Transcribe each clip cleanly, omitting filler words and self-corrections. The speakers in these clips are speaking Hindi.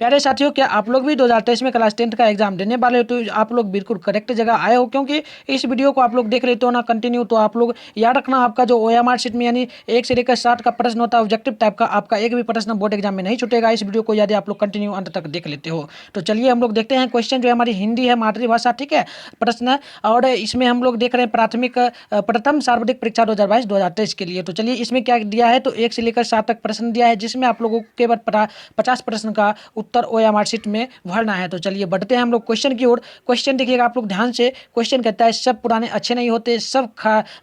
प्यारे साथियों, क्या आप लोग भी 2023 में क्लास 10 का एग्जाम देने वाले हो? तो आप लोग बिल्कुल करेक्ट जगह आए हो, क्योंकि इस वीडियो को आप लोग देख लेते हो ना कंटिन्यू, तो आप लोग याद रखना, आपका जो ओएमआर शीट में यानी 1 से लेकर 60 का प्रश्न होता है ऑब्जेक्टिव टाइप का, आपका एक भी प्रश्न बोर्ड एग्जाम में नहीं छूटेगा। इस वीडियो को यदि आप लोग कंटिन्यू अंत तक देख लेते हो तो चलिए हम लोग देखते हैं। क्वेश्चन जो है हमारी हिंदी है, मातृभाषा, ठीक है, प्रश्न। और इसमें हम लोग देख रहे हैं प्राथमिक प्रथम सार्वत्रिक परीक्षा 2022-2023 के लिए। तो चलिए इसमें क्या दिया है, तो 1 से लेकर 7 तक प्रश्न दिया है, जिसमें आप लोगों को केवल 50 प्रश्न का उत्तर ओएमआर शीट में भरना है। तो चलिए बढ़ते हैं हम लोग क्वेश्चन की ओर। क्वेश्चन देखिएगा आप लोग ध्यान से। क्वेश्चन कहता है सब पुराने अच्छे नहीं होते, सब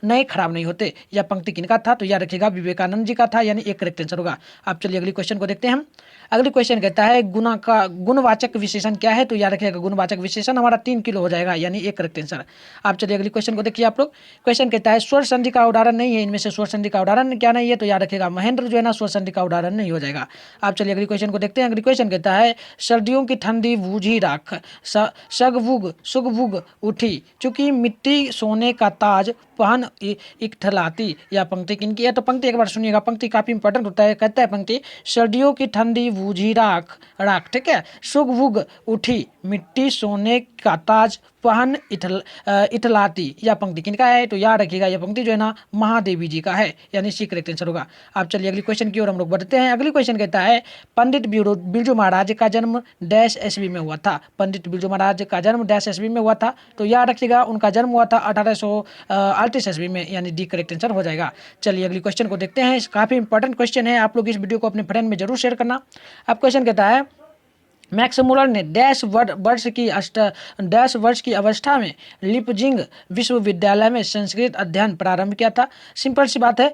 नए खराब नहीं होते। यह पंक्ति किनका था, तो याद रखिएगा विवेकानंद जी का था, यानी एक करेक्ट आंसर होगा। आप चलिए अगली क्वेश्चन को देखते हैं हम। अगली क्वेश्चन कहता है गुना का गुणवाचक विशेषण क्या है, तो याद रखिएगा गुणवाचक विशेषण हमारा 3 किलो हो जाएगा, यानी एक करेक्ट आंसर। आप चलिए अगली क्वेश्चन को देखिए आप लोग। क्वेश्चन कहता है स्वर संधि का उदाहरण नहीं है, इनमें से स्वर संधि का उदाहरण क्या नहीं है, तो याद रखिएगा महेंद्र जो है ना स्वर संधि का उदाहरण नहीं हो जाएगा। आप चलिए अगली क्वेश्चन को देखते हैं। अगली क्वेश्चन कहता है सर्दियों की ठंडी बूझी राख सगवुग सुगवुग उठी, चूंकि मिट्टी सोने का ताज पहन इकठलाती। या पंक्ति किनकी है, तो पंक्ति एक बार सुनिएगा, पंक्ति काफी इंपॉर्टेंट होता है। कहता है पंक्ति सर्दियों की ठंडी बूझी राख राख, ठीक है, सुगवुग उठी, मिट्टी सोने का ताज पहन इठलाती। यह पंक्ति किनका है, तो याद रखिएगा यह पंक्ति जो है ना महादेवी जी का है, यानी सी करेक्ट आंसर होगा। आप चलिए अगली क्वेश्चन की ओर हम लोग बढ़ते हैं। अगली क्वेश्चन कहता है पंडित बिरजू महाराज का जन्म डैश ईस्वी में हुआ था। पंडित बिरजू महाराज का जन्म डैश ईस्वी में हुआ था, तो याद रखिएगा उनका जन्म हुआ था 1838 ईस्वी में, यानी डी करेक्ट आंसर हो जाएगा। चलिए अगली क्वेश्चन को देखते हैं। काफी इंपॉर्टेंट क्वेश्चन है, आप लोग इस वीडियो को अपने फ्रेंड में जरूर शेयर करना। अब क्वेश्चन कहता है मैक्स मुलर ने डैश वर्ष की अवस्था में लिपजिंग विश्वविद्यालय में संस्कृत अध्ययन प्रारंभ किया था। सिंपल सी बात है,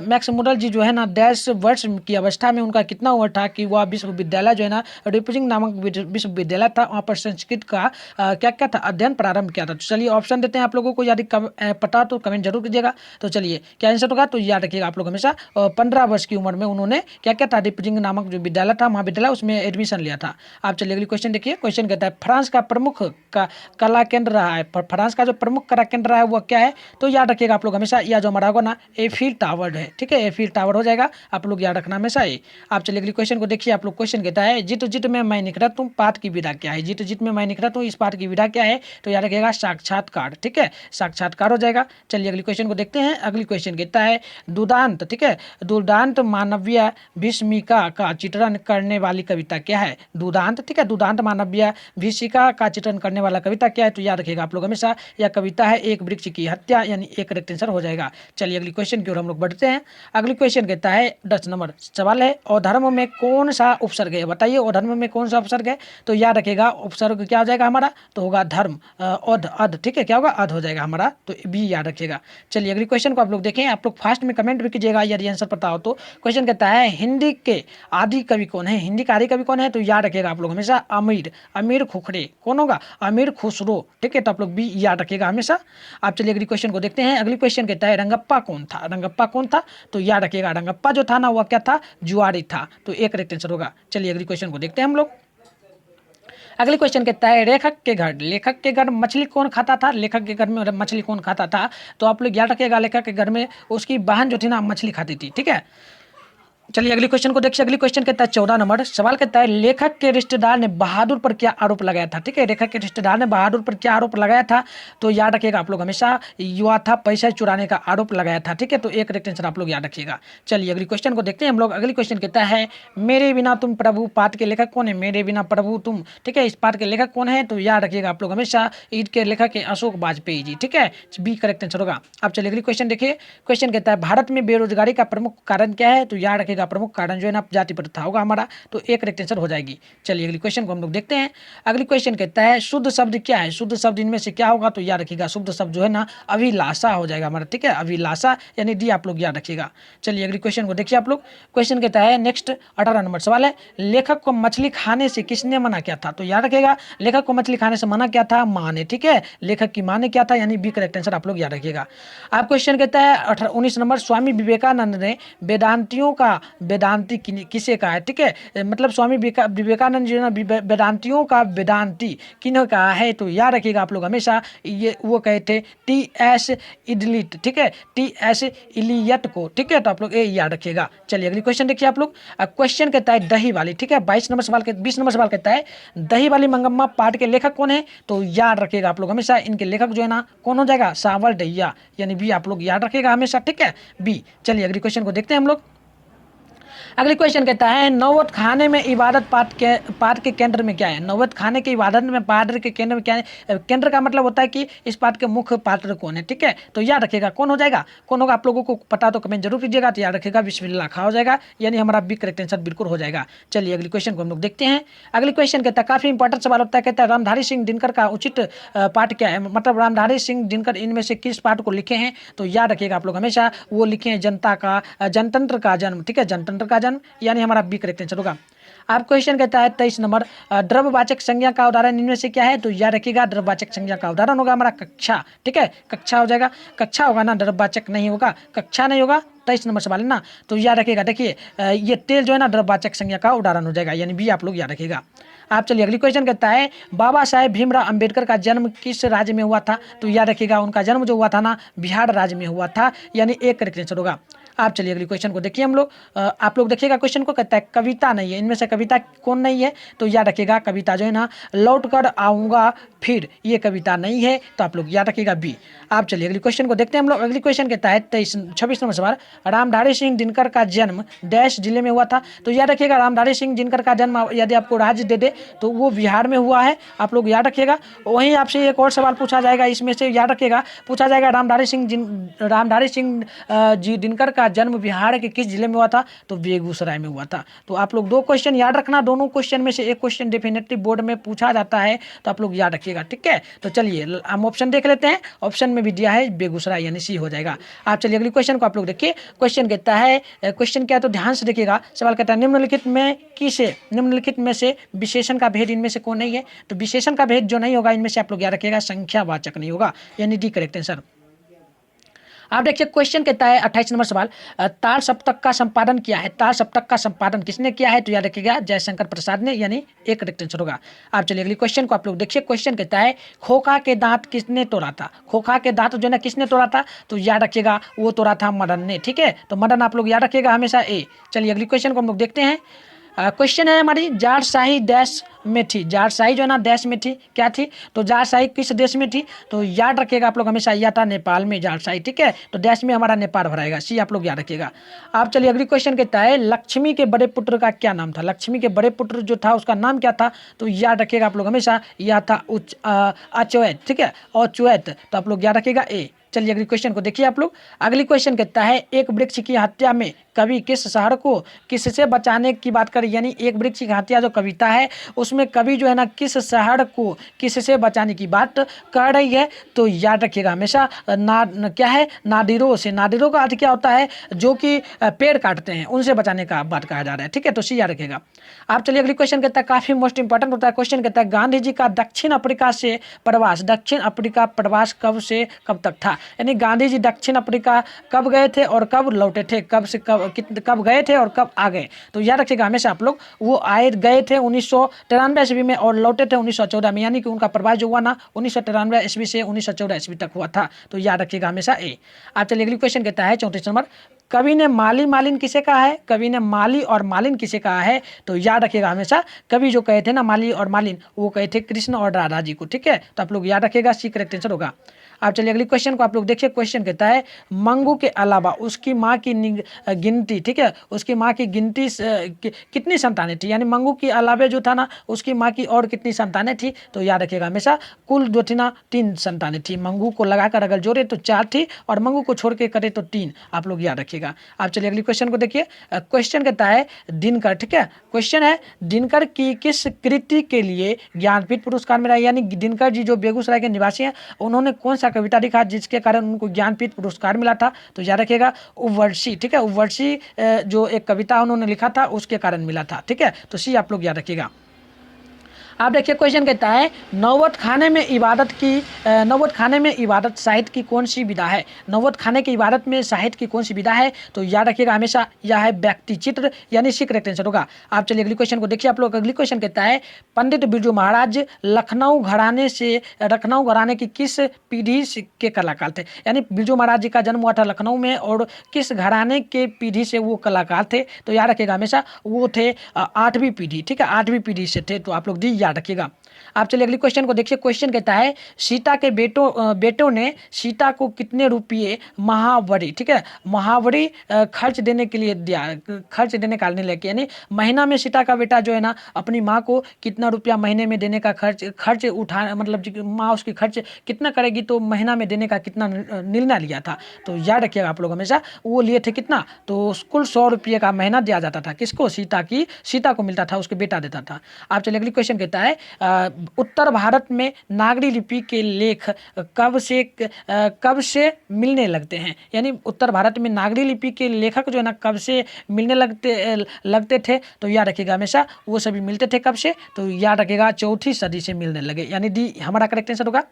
मैक्स मुलर जी जो है ना डैश वर्ष की अवस्था में उनका कितना उम्र था कि वह विश्वविद्यालय जो है ना लिपजिंग नामक विश्वविद्यालय था, वहाँ पर संस्कृत का क्या क्या था अध्ययन प्रारंभ किया था। तो चलिए ऑप्शन देते हैं आप लोगों को, यदि पता तो कमेंट जरूर कीजिएगा। तो चलिए क्या आंसर होगा, तो याद रखिएगा आप लोग हमेशा 15 वर्ष की उम्र में उन्होंने क्या क्या था लिपजिंग नामक जो विद्यालय था महाविद्यालय उसमें एडमिशन लिया था। आप चलिए अगली क्वेश्चन देखिए। क्वेश्चन कहता है फ्रांस का प्रमुख कला केंद्र रहा है, फ्रांस का जो प्रमुख कला केंद्र रहा है वो क्या है, तो याद रखिएगा आप लोग हमेशा यह जो हमारा होगा ना एफिल टावर है, ठीक है, एफिल टावर हो जाएगा, आप लोग याद रखना हमेशा ये। आप चलिए अगली क्वेश्चन को देखिए आप लोग। क्वेश्चन कहता है जित जित में मैं निकटत हूँ पाठ की विधा क्या है। जित जित में मैं निकटत हूँ इस पाठ की विधा क्या है, तो याद रखिएगा साक्षात्कार, ठीक है, साक्षात्कार हो जाएगा। चलिए अगली क्वेश्चन को देखते हैं। अगली क्वेश्चन कहता है दुदांत, ठीक है, दुदांत मानवीय भीष्मिका का चित्रण करने वाली कविता क्या है। दुदांत, ठीक है, दुदांत मानवीय भीषिका का चित्रण करने वाला कविता क्या है, तो याद रखिएगा आप लोग हमेशा यह कविता है एक वृक्ष की हत्या, यानी एक करेक्ट आंसर हो जाएगा। चलिए अगली क्वेश्चन की ओर हम लोग बढ़ते हैं। अगली क्वेश्चन कहता है 10 नंबर सवाल है अधर्म में कौन सा उपसर्ग है, बताइए अधर्म में कौन सा उपसर्ग है, तो याद रखिएगा उपसर्ग क्या हो जाएगा हमारा, तो होगा धर्म, अध, ठीक है, क्या होगा अध हो जाएगा हमारा, तो भी याद रखिएगा। चलिए अगली क्वेश्चन को आप लोग देखें, आप लोग फास्ट में कमेंट भी कीजिएगा यदि आंसर पता हो तो। क्वेश्चन कहता है हिंदी के आदि कवि कौन है, हिंदी का आदि कवि कौन है, तो याद रखिएगा आप लोग हमेशा अमीर खुखरे, कौन होगा अमीर खुसरो, ठीक है, तो आप लोग भी याद रखिएगा हमेशा। आप चलिए अगली क्वेश्चन को देखते हैं। अगली क्वेश्चन कहता है रंगप्पा कौन था, रंगप्पा कौन था, तो याद रखिएगा रंगप्पा जो था ना वह क्या था जुआरी था, तो एक करेक्ट आंसर होगा। चलिए अगली क्वेश्चन को देखते हैं हम लोग। अगली क्वेश्चन कहता है लेखक के घर मछली कौन खाता था, लेखक के घर में मछली कौन खाता था, तो आप लोग याद रखिएगा लेखक के घर में उसकी बहन जो थी ना मछली खाती थी, ठीक है। चलिए अगली क्वेश्चन को देखिए। अगली क्वेश्चन कहता है 14 नंबर सवाल कहता है लेखक के रिश्तेदार ने बहादुर पर क्या आरोप लगाया था, ठीक है, लेखक के रिश्तेदार ने बहादुर पर क्या आरोप लगाया था, तो याद रखिएगा आप लोग हमेशा युवा था पैसा चुराने का आरोप लगाया था, ठीक है, तो एक करेक्ट आंसर आप लोग याद रखिएगा। चलिए अगली क्वेश्चन को देखते हैं हम लोग। अगली क्वेश्चन कहता है मेरे बिना तुम प्रभु पाठ के लेखक कौन है, मेरे बिना प्रभु तुम, ठीक है, इस पाठ के लेखक कौन है, तो याद रखिएगा आप लोग हमेशा ईद के लेखक है अशोक वाजपेयी जी, ठीक है, बी करेक्ट आंसर होगा। आप चलिए अगली क्वेश्चन देखिए। क्वेश्चन कहता है भारत में बेरोजगारी का प्रमुख कारण क्या है, तो याद रखिएगा प्रमुख कारण जो है ना जाति प्रथा होगा हमारा, तो एक करेक्ट आंसर हो जाएगी। चलिए अगली क्वेश्चन को हम लोग देखते हैं। अगली क्वेश्चन कहता है शुद्ध शब्द क्या है, शुद्ध शब्द इनमें से क्या होगा, तो याद रखिएगा शुद्ध शब्द जो है ना अभिलाषा हो जाएगा हमारा, ठीक है, अभिलाषा यानी डी आप लोग याद रखिएगा। चलिए अगली क्वेश्चन को देखिए आप लोग। क्वेश्चन कहता है नेक्स्ट 18 नंबर सवाल है लेखक को मछली खाने से किसने मना किया था, तो याद रखिएगा लेखक को मछली खाने से मना किया था माँ ने, ठीक है, लेखक की माँ ने किया था, यानी बी करेक्ट आंसर आप लोग याद रखिएगा। आप क्वेश्चन कहता है 19 नंबर स्वामी विवेकानंद ने वेदांतियों का वेदांती किसे कहा है, ठीक है। मतलब स्वामी विवेकानंद जी ने वेदांतियों का वेदांती किन्हें कहा है, तो याद रखिएगा आप लोग हमेशा, ये वो कहे थे टी.एस. इलियट, ठीक है, टी.एस. इलियट को, ठीक है। तो आप लोग ये याद रखिएगा। चलिए अगली क्वेश्चन देखिए आप लोग। क्वेश्चन कहता है दही वाली, ठीक है, 22 नंबर सवाल के 20 नंबर सवाल कहता है दही वाली मंगम्मा पाठ के लेखक कौन है, तो याद रखिएगा आप लोग हमेशा, इनके लेखक जो है ना कौन हो जाएगा, सावल डैया, यानी बी आप लोग याद रखिएगा हमेशा, ठीक है, बी। चलिए अगली क्वेश्चन को देखते हैं हम लोग। अगली क्वेश्चन कहता है नौबत खाने में इबादत पाठ के केंद्र में क्या है। नौबत खाने की इबादत में पाठ के केंद्र में क्या है। केंद्र का मतलब होता है कि इस पाठ के मुख्य पात्र कौन है, ठीक है। तो याद रखिएगा कौन हो जाएगा, कौन होगा, आप लोगों को पता तो कमेंट जरूर कीजिएगा। तो याद रखिएगा बिस्मिल्लाह खां हो जाएगा, यानी हमारा बी करेक्ट आंसर बिल्कुल हो जाएगा। चलिए अगली क्वेश्चन को हम लोग देखते हैं। अगली क्वेश्चन कहता है काफी इंपॉर्टेंट सवाल होता है, कहता है रामधारी सिंह दिनकर का उचित पाठ क्या है। मतलब रामधारी सिंह दिनकर इनमें से किस पाठ को लिखे हैं, तो याद रखिएगा आप लोग हमेशा, वो लिखे हैं जनता का जनतंत्र का जन्म, ठीक है, जनतंत्र का जन्म, यानी हमारा बी करेक्ट आंसर होगा। आप क्वेश्चन कहता है 23 नंबर द्रव्यवाचक संज्ञा का उदाहरण इनमें से क्या है, तो याद रखिएगा द्रव्यवाचक संज्ञा का उदाहरण होगा हमारा कक्षा, ठीक है, कक्षा हो जाएगा, कक्षा होगा ना, द्रव्यवाचक नहीं होगा, कक्षा नहीं होगा। 23 नंबर सवाल है ना, तो याद रखिएगा, देखिए ये तेल जो है ना द्रव्यवाचक संज्ञा का उदाहरण हो जाएगा, यानी बी आप लोग याद रखिएगा। आप चलिए अगली क्वेश्चन कहता है बाबा साहेब भीमराव अंबेडकर का जन्म किस राज्य में हुआ था, तो याद रखिएगा उनका जन्म जो हुआ था ना बिहार राज्य में हुआ था, यानी एक करेक्ट आंसर होगा। आप चलिए अगली क्वेश्चन को देखिए हम लोग। आप लोग देखिएगा क्वेश्चन को, कहता है कविता नहीं है, इनमें से कविता कौन नहीं है, तो याद रखिएगा कविता जो है ना लौट कर आऊँगा फिर, ये कविता नहीं है, तो आप लोग याद रखिएगा बी। आप चलिए अगली क्वेश्चन को देखते हैं हम लोग। अगली क्वेश्चन कहता है 26 नंबर सवाल रामधारी सिंह दिनकर का जन्म डैश जिले में हुआ था, तो याद रखिएगा रामधारी सिंह दिनकर का जन्म यदि आपको राज्य दे दे तो वो बिहार में हुआ है, आप लोग याद रखिएगा। वहीं आपसे एक और सवाल पूछा जाएगा, इसमें से याद रखिएगा पूछा जाएगा रामधारी सिंह जी दिनकर का जन्म बिहार के किस जिले में हुआ था, तो बेगूसराय में हुआ था। तो आप लोग दो क्वेश्चन याद रखना, दोनों क्वेश्चन में से एक क्वेश्चन डेफिनेटली बोर्ड में पूछा जाता है, तो आप लोग याद रखिएगा, ठीक है। तो चलिए हम ऑप्शन देख लेते हैं, ऑप्शन में भी दिया है बेगूसराय, यानी सी हो जाएगा। आप चलिए अगली क्वेश्चन को आप लोग देखिए। क्वेश्चन कहता है, क्वेश्चन क्या है तो ध्यान से देखिएगा। सवाल कहता है निम्नलिखित में से विशेषण का भेद इनमें से कौन नहीं है, तो विशेषण का भेद जो नहीं होगा इनमें से आप लोग याद रखिएगा संख्यावाचक नहीं होगा, यानी डी करेक्ट आंसर। आप देखिए क्वेश्चन कहता है 28 नंबर सवाल ताल सप्तक का संपादन किया है, ताल सप्तक का संपादन किसने किया है, तो याद रखिएगा जयशंकर प्रसाद ने, यानी एक करेक्ट आंसर होगा। आप चलिए अगली क्वेश्चन को आप लोग देखिए। क्वेश्चन कहता है खोखा के दांत किसने तोड़ा था, खोखा के दांत जो है ना किसने तोड़ा था, तो याद रखिएगा वो तोड़ा था मदन ने, ठीक है। तो मदन आप लोग याद रखिएगा हमेशा ए। चलिए अगली क्वेश्चन को हम लोग देखते हैं। क्वेश्चन है हमारी जाटशाही डैश में थी, जाटशाही जो है ना डैश में थी, क्या थी, तो जाटशाही किस देश में थी, तो याद रखिएगा आप लोग हमेशा, यह था नेपाल में जाटशाही, ठीक है। तो डैश में हमारा नेपाल भराएगा, सी आप लोग याद रखिएगा। आप चलिए अगली क्वेश्चन कहता है लक्ष्मी के बड़े पुत्र का क्या नाम था, लक्ष्मी के बड़े पुत्र जो था उसका नाम क्या था, तो याद रखिएगा आप लोग हमेशा, यह था अचौत, ठीक है, अचौत, तो आप लोग याद रखिएगा ए। चलिए अगली क्वेश्चन को देखिए आप लोग। अगली क्वेश्चन कहता है एक वृक्ष की हत्या में कवि किस शहर को किससे बचाने की बात करें, यानी एक वृक्ष की हत्या जो कविता है उसमें कवि जो है ना किस शहर को किससे बचाने की बात कर रही है, तो याद रखिएगा हमेशा क्या है, नादिरों से। नादिरों का अर्थ क्या होता है, जो कि पेड़ काटते हैं उनसे बचाने का बात कहा जा रहा है, ठीक है, तो सी याद रखिएगा। आप चलिए अगली क्वेश्चन कहता है काफी मोस्ट इंपॉर्टेंट होता है। क्वेश्चन कहता है गांधी जी का दक्षिण अफ्रीका से प्रवास, दक्षिण अफ्रीका प्रवास कब से कब तक था, यानी गांधी जी दक्षिण अफ्रीका कब गए थे और कब लौटे थे, कब गए थे और कब आ गए, तो याद रखिएगा हमेशा आप लोग, वो गए थे 1993 ईस्वी में और लौटे थे 1914 में, यानी कि उनका प्रवास जो हुआ ना 1993 ईस्वी से 1914 ईस्वी तक हुआ था, तो याद रखिएगा हमेशा ए। आप चलिए अगली क्वेश्चन कहता है 34 नंबर कवि ने माली मालिन किसे कहा है, कवि ने माली और मालिन किसे कहा है, तो याद रखिएगा हमेशा कवि जो कहे थे ना माली और मालिन वो कहे थे कृष्ण और राधा जी को, ठीक है, तो आप लोग याद रखिएगा सी करेक्ट आंसर होगा। आप चलिए अगली क्वेश्चन को आप लोग देखिए। क्वेश्चन कहता है मंगू के अलावा उसकी माँ की गिनती, ठीक है, उसकी माँ की गिनती कितनी संतानें थी, यानी मंगू के अलावा जो था ना उसकी माँ की और कितनी संतानें थी, तो याद रखिएगा हमेशा कुल जो थी ना 3 संतानें थी, मंगू को लगाकर अगर जोड़े तो 4 थी और मंगू को छोड़ के करे तो 3, आप लोग याद रखिएगा। आप चलिए अगली क्वेश्चन को देखिए। क्वेश्चन कहता है दिनकर, ठीक है, क्वेश्चन है दिनकर की किस कृति के लिए ज्ञानपीठ पुरस्कार मिला, यानी दिनकर जी जो बेगूसराय के निवासी हैं उन्होंने कौन सा कविता लिखा जिसके कारण उनको ज्ञानपीठ पुरस्कार मिला था, तो याद रखिएगा उवर्षी, ठीक है, उवर्षी जो एक कविता उन्होंने लिखा था उसके कारण मिला था, ठीक है, तो सी आप लोग याद रखिएगा। आप देखिए क्वेश्चन कहता है नौबत खाने में इबादत साहित्य की कौन सी विधा है। नौबत खाने की इबादत में साहित्य की कौन सी विधा है, तो याद रखिएगा हमेशा यह है व्यक्ति चित्र, यानी सी करेक्ट आंसर होगा। आप चलिए अगली क्वेश्चन को देखिए आप लोग। अगली क्वेश्चन कहता है पंडित बिरजू महाराज लखनऊ घराने की किस पीढ़ी के कलाकार थे। यानी बिरजू महाराज जी का जन्म हुआ था लखनऊ में, और किस घराने के पीढ़ी से वो कलाकार थे, तो याद रखिएगा हमेशा वो थे 8वीं पीढ़ी। ठीक है, 8वीं पीढ़ी से थे, तो आप लोग डी याद रखिएगा। आप चलिए अगली क्वेश्चन को देखिए। क्वेश्चन कहता है सीता के बेटों ने सीता को कितने रुपये महावरी, ठीक है, महावरी खर्च देने के लिए दिया, खर्च देने का निर्णय किया। यानी महीना में सीता का बेटा जो है ना अपनी माँ को कितना रुपया महीने में देने का खर्च उठा, मतलब माँ उसकी खर्च कितना करेगी तो महीना में देने का कितना निर्णय लिया था, तो याद रखिएगा आप लोग हमेशा। वो लिए थे कितना, तो कुल 100 रुपये का महीना दिया जाता था। किसको, सीता को मिलता था, उसके बेटा देता था। आप चलिए अगली क्वेश्चन कहता है उत्तर भारत में नागरी लिपि के लेख कब से मिलने लगते हैं। यानी उत्तर भारत में नागरी लिपि के लेखक जो है ना कब से मिलने लगते थे, तो याद रखिएगा हमेशा वो सभी मिलते थे कब से, तो याद रखिएगा 4वीं सदी से मिलने लगे, यानी डी हमारा करेक्ट आंसर होगा।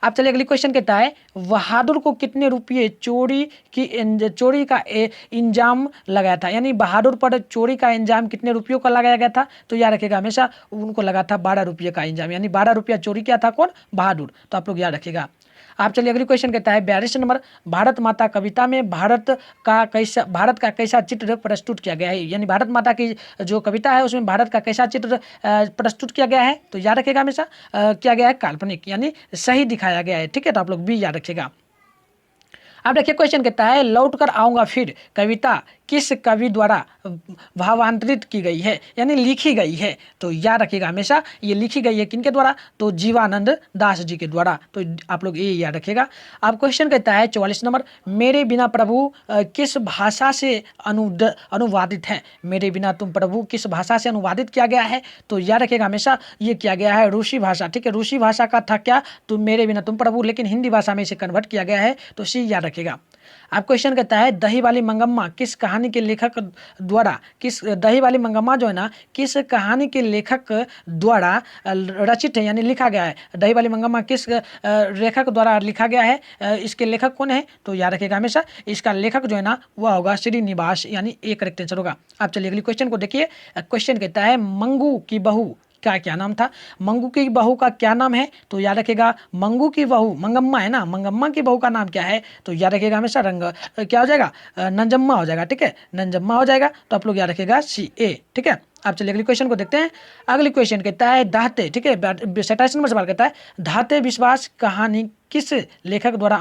आप चलिए अगली क्वेश्चन कहता है बहादुर को कितने रुपये चोरी का इंजाम लगाया था। यानी बहादुर पर चोरी का इंजाम कितने रुपयों का लगाया गया था, तो याद रखिएगा हमेशा उनको लगा था 12 रुपये का इंजाम, यानी 12 रुपया चोरी किया था कौन, बहादुर, तो आप लोग याद रखिएगा। आप चलिए अगली क्वेश्चन कहता है 42 नंबर भारत माता कविता में भारत का कैसा चित्र प्रस्तुत किया गया है। यानी भारत माता की जो कविता है उसमें भारत का कैसा चित्र प्रस्तुत किया गया है, तो याद रखिएगा हमेशा किया गया है काल्पनिक, यानी सही दिखाया गया है। ठीक है, तो आप लोग भी याद रखिएगा। अब देखिए क्वेश्चन कहता है लौट कर आऊँगा फिर कविता किस कवि द्वारा भावांतरित की गई है, यानी लिखी गई है, तो याद रखिएगा हमेशा ये लिखी गई है किनके द्वारा, तो जीवानंद दास जी के द्वारा, तो आप लोग ये याद रखिएगा। अब क्वेश्चन कहता है 44 नंबर मेरे बिना प्रभु किस भाषा से अनुवादित है। मेरे बिना तुम प्रभु किस भाषा से अनुवादित किया गया है, तो याद रखिएगा हमेशा ये किया गया है रूसी भाषा। ठीक है, रूसी भाषा का था क्या, तो मेरे बिना तुम प्रभु, लेकिन हिंदी भाषा में इसे कन्वर्ट किया गया है, तो सी याद रखिएगा। अब क्वेश्चन कहता है दही वाली मंगम्मा किस कहानी के लेखक द्वारा दही वाली मंगम्मा जो है ना किस कहानी के लेखक द्वारा रचित है, यानी लिखा गया है। दही वाली मंगम्मा किस लेखक द्वारा लिखा गया है, इसके लेखक कौन है, तो याद रखिएगा हमेशा इसका लेखक जो है ना वह होगा श्रीनिवास, यानी एक करेक्ट आंसर होगा। आप चलिए अगली क्वेश्चन को देखिए। क्वेश्चन कहता है मंगू की बहू का क्या नाम था। मंगू की बहू का क्या नाम है, तो याद रखिएगा मंगू की बहू मंगम्मा है ना, मंगम्मा की बहू का नाम क्या है, तो याद रखिएगा हमेशा क्या हो जाएगा, नंजम्मा हो जाएगा। ठीक है, नंजम्मा हो जाएगा, तो आप लोग याद रखिएगा CA। ठीक है, आप चलिए अगली क्वेश्चन को देखते हैं। अगली क्वेश्चन कहता है दाहते, ठीक है 27 नंबर सवाल कहता है दाहते विश्वास कहानी किस लेखक द्वारा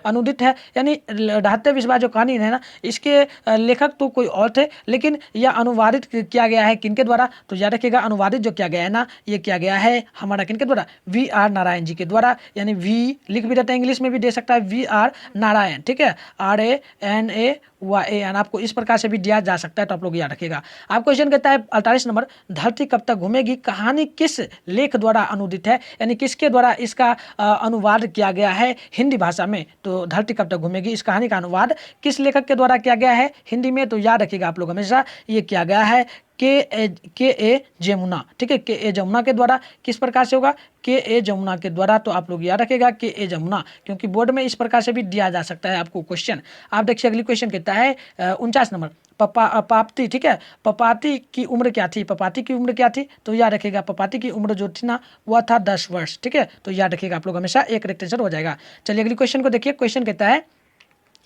अनुदित है। यानी दाहते विश्वास जो कहानी है ना इसके लेखक तो कोई और थे, लेकिन यह अनुवादित किया गया है किनके द्वारा, तो याद रखिएगा अनुवादित जो किया गया है ना ये किया गया है हमारा किनके द्वारा, VR नारायण जी के द्वारा। यानी V लिख भी देते हैं, इंग्लिश में भी दे सकता है VR नारायण। ठीक है, RANAYN आपको इस प्रकार से भी दिया जा सकता है, तो आप लोग याद रखिएगा। आप क्वेश्चन कहता है 48 नंबर धरती कब तक घूमेगी कहानी किस लेख द्वारा अनुदित है। यानी किसके द्वारा इसका अनुवाद किया गया है हिंदी भाषा में, तो धरती कब तक घूमेगी इस कहानी का अनुवाद किस लेखक के द्वारा किया गया है हिंदी में, तो याद रखिएगा आप लोग हमेशा ये किया गया है के ए जमुना। ठीक है, के जमुना के द्वारा। किस प्रकार से होगा, के जमुना के द्वारा, तो आप लोग याद रखिएगा के जमुना, क्योंकि बोर्ड में इस प्रकार से भी दिया जा सकता है आपको क्वेश्चन। आप देखिए अगली क्वेश्चन कहता है 49 नंबर पापती। ठीक है, पपाती की उम्र क्या थी, पपाती की उम्र क्या थी, तो याद रखिएगा पपाती की उम्र जो थी ना वह था 10 वर्ष। ठीक है, तो याद रखिएगा आप लोग हमेशा एक करेक्ट आंसर हो जाएगा। चलिए अगली क्वेश्चन को देखिए। क्वेश्चन कहता है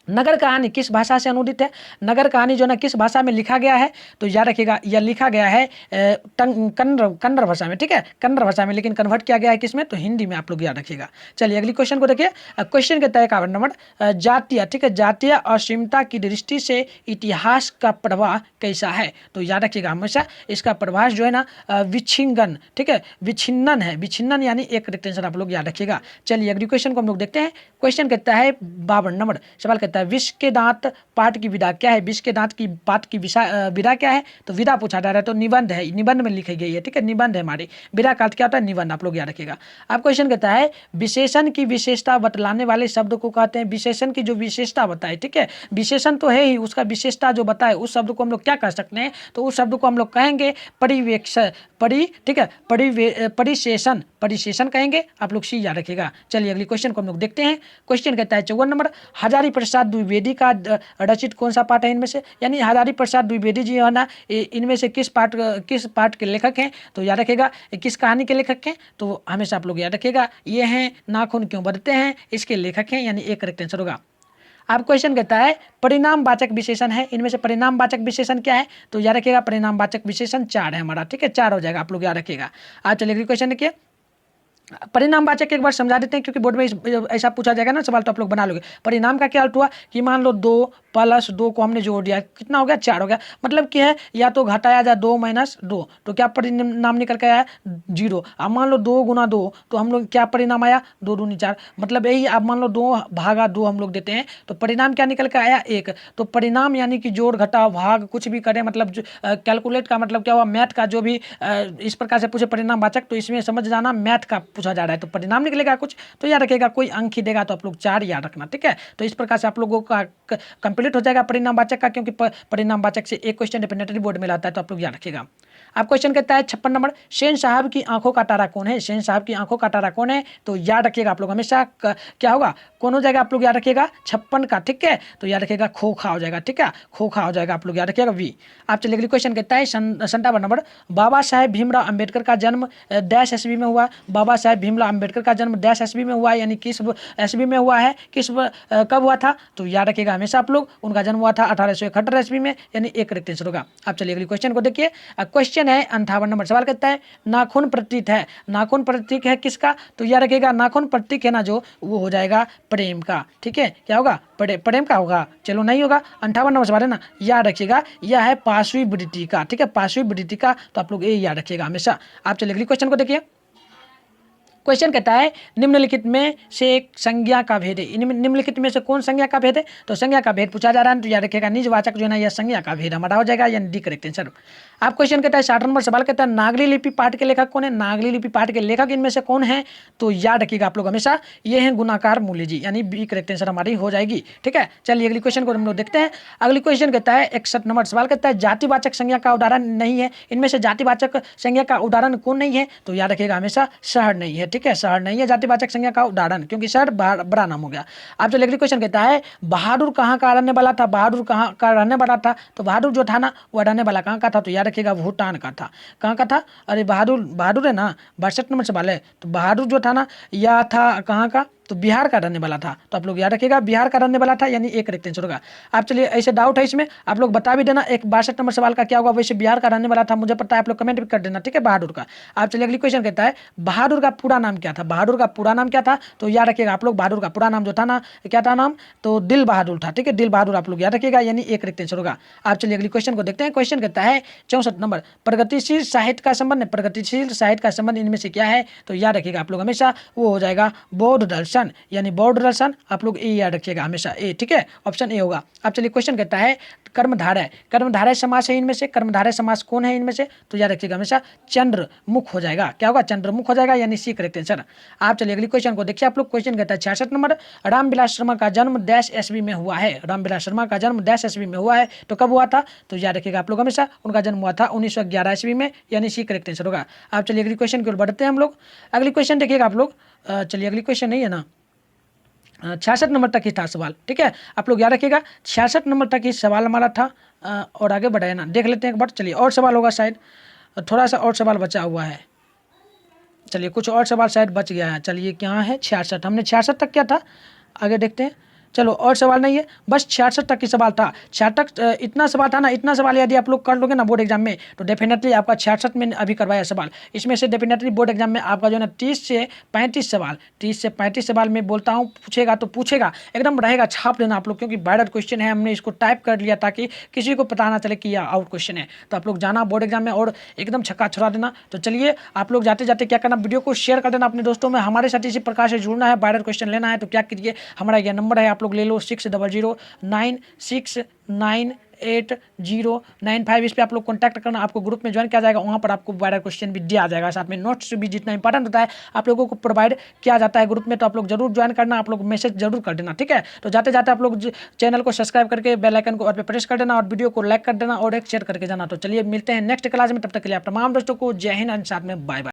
नगर कहानी किस भाषा से अनुदित है। नगर कहानी जो ना किस भाषा में लिखा गया है, तो याद रखिएगा यह लिखा गया है कन्नड़ भाषा में। ठीक है, कन्नड़ भाषा में, लेकिन कन्वर्ट किया गया है किसमें, तो हिंदी में, आप लोग याद रखिएगा। चलिए अगली क्वेश्चन को देखिए। क्वेश्चन कहता है 51 नंबर जातीय, ठीक है, जातीय असीमता की दृष्टि से इतिहास का प्रवाह कैसा है, तो याद रखिएगा हमेशा इसका प्रवाह जो है ना विच्छिन्नन। ठीक है, विच्छिन्नन है, विच्छिन्नन यानी एक करेक्ट आंसर आप लोग याद रखिएगा। चलिए अगली क्वेश्चन को हम लोग देखते हैं। क्वेश्चन कहता है 52 नंबर सवाल कहता है कहता है विष के दांत पाठ की विधा क्या है, विष के दांत की पाठ की विधा क्या है, तो विधा पूछा जा रहा है, तो निबंध है, निबंध में लिखी गई है, ठीक है, निबंध है हमारी। विधा का अर्थ क्या होता है, निबंध, आप लोग याद रखिएगा। अब क्वेश्चन कहता है विशेषण की विशेषता बतलाने वाले शब्द को कहते हैं, विशेषण की जो विशेषता बताए, ठीक है, विशेषण तो है ही, उसका विशेषता जो बताए उस शब्द को हम लोग क्या कह सकते हैं, तो उस शब्द को हम लोग कहेंगे परिवेक्ष ठीक है, परिशेषण, परिशेषण कहेंगे, आप लोग सी याद रखिएगा। चलिए अगली क्वेश्चन को हम लोग देखते हैं। क्वेश्चन कहता है 54 नंबर, हजारी प्रसाद द्विवेदी का रचित कौन सा पाठ है इनमें से, यानी हजारी प्रसाद द्विवेदी जी है ना, इनमें से किस पाठ के लेखक हैं, तो याद रखिएगा, किस कहानी के लेखक हैं, तो हमेशा आप लोग याद रखिएगा, ये हैं नाखून क्यों बढ़ते हैं, इसके लेखक हैं, यानी एक करेक्ट आंसर होगा। अब क्वेश्चन कहता है परिणामवाचक विशेषण है, इनमें से परिणामवाचक विशेषण क्या है, तो याद रखिएगा परिणामवाचक विशेषण 4 है हमारा, ठीक है, 4 हो जाएगा, आप लोग याद रखिएगा। आज चलिए अगली क्वेश्चन देखिए, परिणामवाचक एक बार समझा देते हैं, क्योंकि बोर्ड में ऐसा पूछा जाएगा ना सवाल, तो आप लोग बना लोगे। परिणाम का क्या अर्थ हुआ कि मान लो 2 + 2 को हमने जोड़ दिया, कितना हो गया, 4 हो गया, मतलब क्या है, या तो घटाया जाए 2 - 2, तो क्या परिणाम निकल के आया, 0। अब मान लो 2 × 2, तो हम लोग क्या परिणाम आया, 2 दूनी 4, मतलब यही। अब मान लो 2/2 हम लोग देते हैं, तो परिणाम क्या निकल के आया, 1। तो परिणाम यानी कि जोड़ घटाव भाग कुछ भी करें, मतलब कैलकुलेट का मतलब क्या हुआ, मैथ का जो भी इस प्रकार से पूछे परिणामवाचक, तो इसमें समझ जाना मैथ का पूछा जा रहा है, तो परिणाम निकलेगा कुछ, तो याद रखिएगा, कोई अंक ही देगा तो आप लोग 4 याद रखना, ठीक है। तो इस प्रकार से आप लोगों का कंप्लीट हो जाएगा परिणामवाचक का, क्योंकि परिणामवाचक से एक क्वेश्चन डेफिनेटली बोर्ड में लाता है, तो आप लोग याद रखिएगा। अब क्वेश्चन कहता है 56 नंबर, सेन साहब की आंखों का तारा कौन है, सेन साहब की आंखों का तारा कौन है, तो याद रखिएगा आप लोग हमेशा क्या होगा, कौन हो जाएगा, आप लोग याद रखिएगा 56 का, ठीक है, तो याद रखिएगा खोखा हो जाएगा, ठीक है, खोखा हो जाएगा, आप लोग याद रखिएगा वी। आप चलिए अगली क्वेश्चन कहता है 57 नंबर, बाबा साहेब भीमराव अम्बेडकर का जन्म डैश ईस्वी में हुआ, बाबा साहेब भीमराव अम्बेडकर का जन्म डैश ईस्वी में हुआ, यानी किस ईस्वी में हुआ है, कब हुआ था, तो याद रखिएगा हमेशा आप लोग, उनका जन्म हुआ था 1871 ईस्वी में, यानी एक करेक्ट आंसर होगा। आप चलिए अगली क्वेश्चन को देखिए। क्वेश्चन है 58 नंबर, सवाल कहता है नाखून प्रतीक है, नाखून प्रतीक है किसका, तो याद रखिएगा नाखून प्रतीक है ना जो, वो हो जाएगा प्रेम का, ठीक है, क्या होगा, प्रेम का होगा, चलो नहीं होगा, 58 नंबर सवाल है ना, याद रखिएगा यह है पांचवी वृत्ति का, ठीक है, पांचवी वृत्ति का, तो आप लोग ये याद रखिएगा हमेशा। आप चलिए अगली क्वेश्चन को देखिए। क्वेश्चन कहता है निम्नलिखित में से एक संज्ञा का भेद है, निम्नलिखित में से कौन संज्ञा का भेद है, तो संज्ञा का भेद पूछा जा रहा है, तो याद रखिएगा निजवाचक जो है ना, यह संज्ञा का भेद हमारा हो जाएगा, यानी डी करेक्ट आंसर। आप क्वेश्चन कहता है 60 नंबर सवाल कहता है नागरी लिपि पाठ के लेखक कौन है, नागरी लिपि पाठ के लेखक इनमें से कौन है, तो याद रखिएगा आप लोग हमेशा, ये है गुणाकार मूल्य जी, यानी बी करेक्ट आंसर हमारी हो जाएगी, ठीक है। चलिए अगली क्वेश्चन को हम लोग देखते हैं। अगली क्वेश्चन कहता है 61 नंबर सवाल कहता है जातिवाचक संज्ञा का उदाहरण नहीं है, इनमें से जातिवाचक संज्ञा का उदाहरण कौन नहीं है, तो याद रखिएगा हमेशा शहर नहीं है, ठीक है, शहर नहीं है जातिवाचक संज्ञा का उदाहरण, क्योंकि शहर बड़ा नाम हो गया। अब चलिए अगली क्वेश्चन कहता है बहादुर कहाँ का रहने वाला था, बहादुर कहाँ का रहने वाला था, तो बहादुर जो था ना, वह रहने वाला कहाँ का था, तो याद रखिएगा भूटान का था, कहाँ का था, अरे बहादुर है ना, 62 नंबर सवाल है, तो बहादुर जो था ना, यह था कहाँ का, तो बिहार का रहने वाला था, तो आप लोग याद रखिएगा बिहार का रहने वाला था, यानी एक करेक्ट आंसर होगा। आप चलिए ऐसे डाउट है इसमें, आप लोग बता भी देना एक 62 नंबर सवाल का क्या होगा, वैसे बिहार का रहने वाला था, मुझे पता है, आप लोग कमेंट भी कर देना, ठीक है, बहादुर का। आप चलिए अगली क्वेश्चन कहता है बहादुर का पूरा नाम क्या था, बहादुर का पूरा नाम क्या था, तो याद रखिएगा आप लोग बहादुर का पूरा नाम जो था ना, क्या था नाम, तो दिल बहादुर था, ठीक है, दिल बहादुर आप लोग याद रखिएगा, यानी एक करेक्ट आंसर होगा। आप चलिए अगली क्वेश्चन को देखते हैं। क्वेश्चन कहता है 64 नंबर प्रगतिशील साहित्य का संबंध, प्रगतिशील साहित्य का संबंध इनमें से क्या है, तो याद रखिएगा आप लोग हमेशा, वो हो जाएगा बौद्ध दर्शन, यानी बौद्ध दर्शन, आप लोग ए याद रखिएगा हमेशा, ए, ठीक है, ऑप्शन ए होगा। अब चलिए क्वेश्चन कहता है कर्मधारय, कर्मधारय समास है इनमें से, कर्मधारय समास कौन है इनमें से, तो याद रखिएगा हमेशा चंद्रमुख हो जाएगा, क्या होगा, चंद्रमुख हो जाएगा, यानी सी करेक्ट आंसर। आप चलिए अगली क्वेश्चन को देखिए आप लोग। क्वेश्चन कहता है 66 नंबर रामविलास शर्मा का जन्म डैश ईस्वी में हुआ है, रामविलास शर्मा का जन्म डैश ईस्वी में हुआ है, तो कब हुआ था, तो याद रखिएगा आप लोग हमेशा, उनका जन्म हुआ था 1911 ईस्वी में, यानी सी करेक्ट आंसर होगा। आप चलिए अगली क्वेश्चन की ओर बढ़ते हैं हम लोग। अगली क्वेश्चन देखिएगा आप लोग, चलिए अगली क्वेश्चन नहीं है ना, 66 नंबर तक ही था सवाल, ठीक है, आप लोग याद रखिएगा 66 नंबर तक ही सवाल हमारा था, और आगे बढ़ाए ना, देख लेते हैं एक बार। चलिए और सवाल होगा शायद, थोड़ा सा और सवाल बचा हुआ है, चलिए कुछ और सवाल शायद बच गया है। चलिए क्या है 66, हमने 66 तक क्या था, आगे देखते हैं। चलो और सवाल नहीं है, बस 66 तक की सवाल था, 66 इतना सवाल था ना, इतना सवाल यदि आप लोग कर लोगे ना बोर्ड एग्जाम में, तो डेफिनेटली आपका 66 में अभी करवाया सवाल, इसमें से डेफिनेटली बोर्ड एग्जाम में आपका जो है ना 30 से 35 सवाल, 30 से 35 सवाल में बोलता हूँ पूछेगा, तो पूछेगा एकदम रहेगा, छाप लेना आप लोग, क्योंकि वायरल क्वेश्चन है, हमने इसको टाइप कर लिया ताकि किसी को पता ना चले कि यह आउट क्वेश्चन है, तो आप लोग जाना बोर्ड एग्जाम में और एकदम छक्का छुड़ा देना। तो चलिए आप लोग जाते जाते क्या करना, वीडियो को शेयर कर देना अपने दोस्तों में, हमारे साथ इसी प्रकार से जुड़ना है, वायरल क्वेश्चन लेना है, तो क्या कीजिए, हमारा यह नंबर है, आप लोग ले लो 6009698095। इस पर आप लोग कॉन्टैक्ट करना, आपको ग्रुप में ज्वाइन किया जाएगा। वहाँ पर आपको वायरल क्वेश्चन भी दिया जाएगा, साथ में नोट्स भी जितना इंपॉर्टेंट होता है आप लोगों को प्रोवाइड किया जाता है ग्रुप में। तो आप लोग जरूर ज्वाइन करना, आप लोग मैसेज जरूर कर देना, ठीक है। तो जाते जाते आप लोग चैनल को सब्सक्राइब करके बेल आइकन को और पे प्रेस कर देना और वीडियो को लाइक कर देना और एक शेयर करके जाना। तो चलिए मिलते हैं नेक्स्ट क्लास में, तब तक के लिए आप तमाम दोस्तों को जय हिंद, साथ में बाय बाय।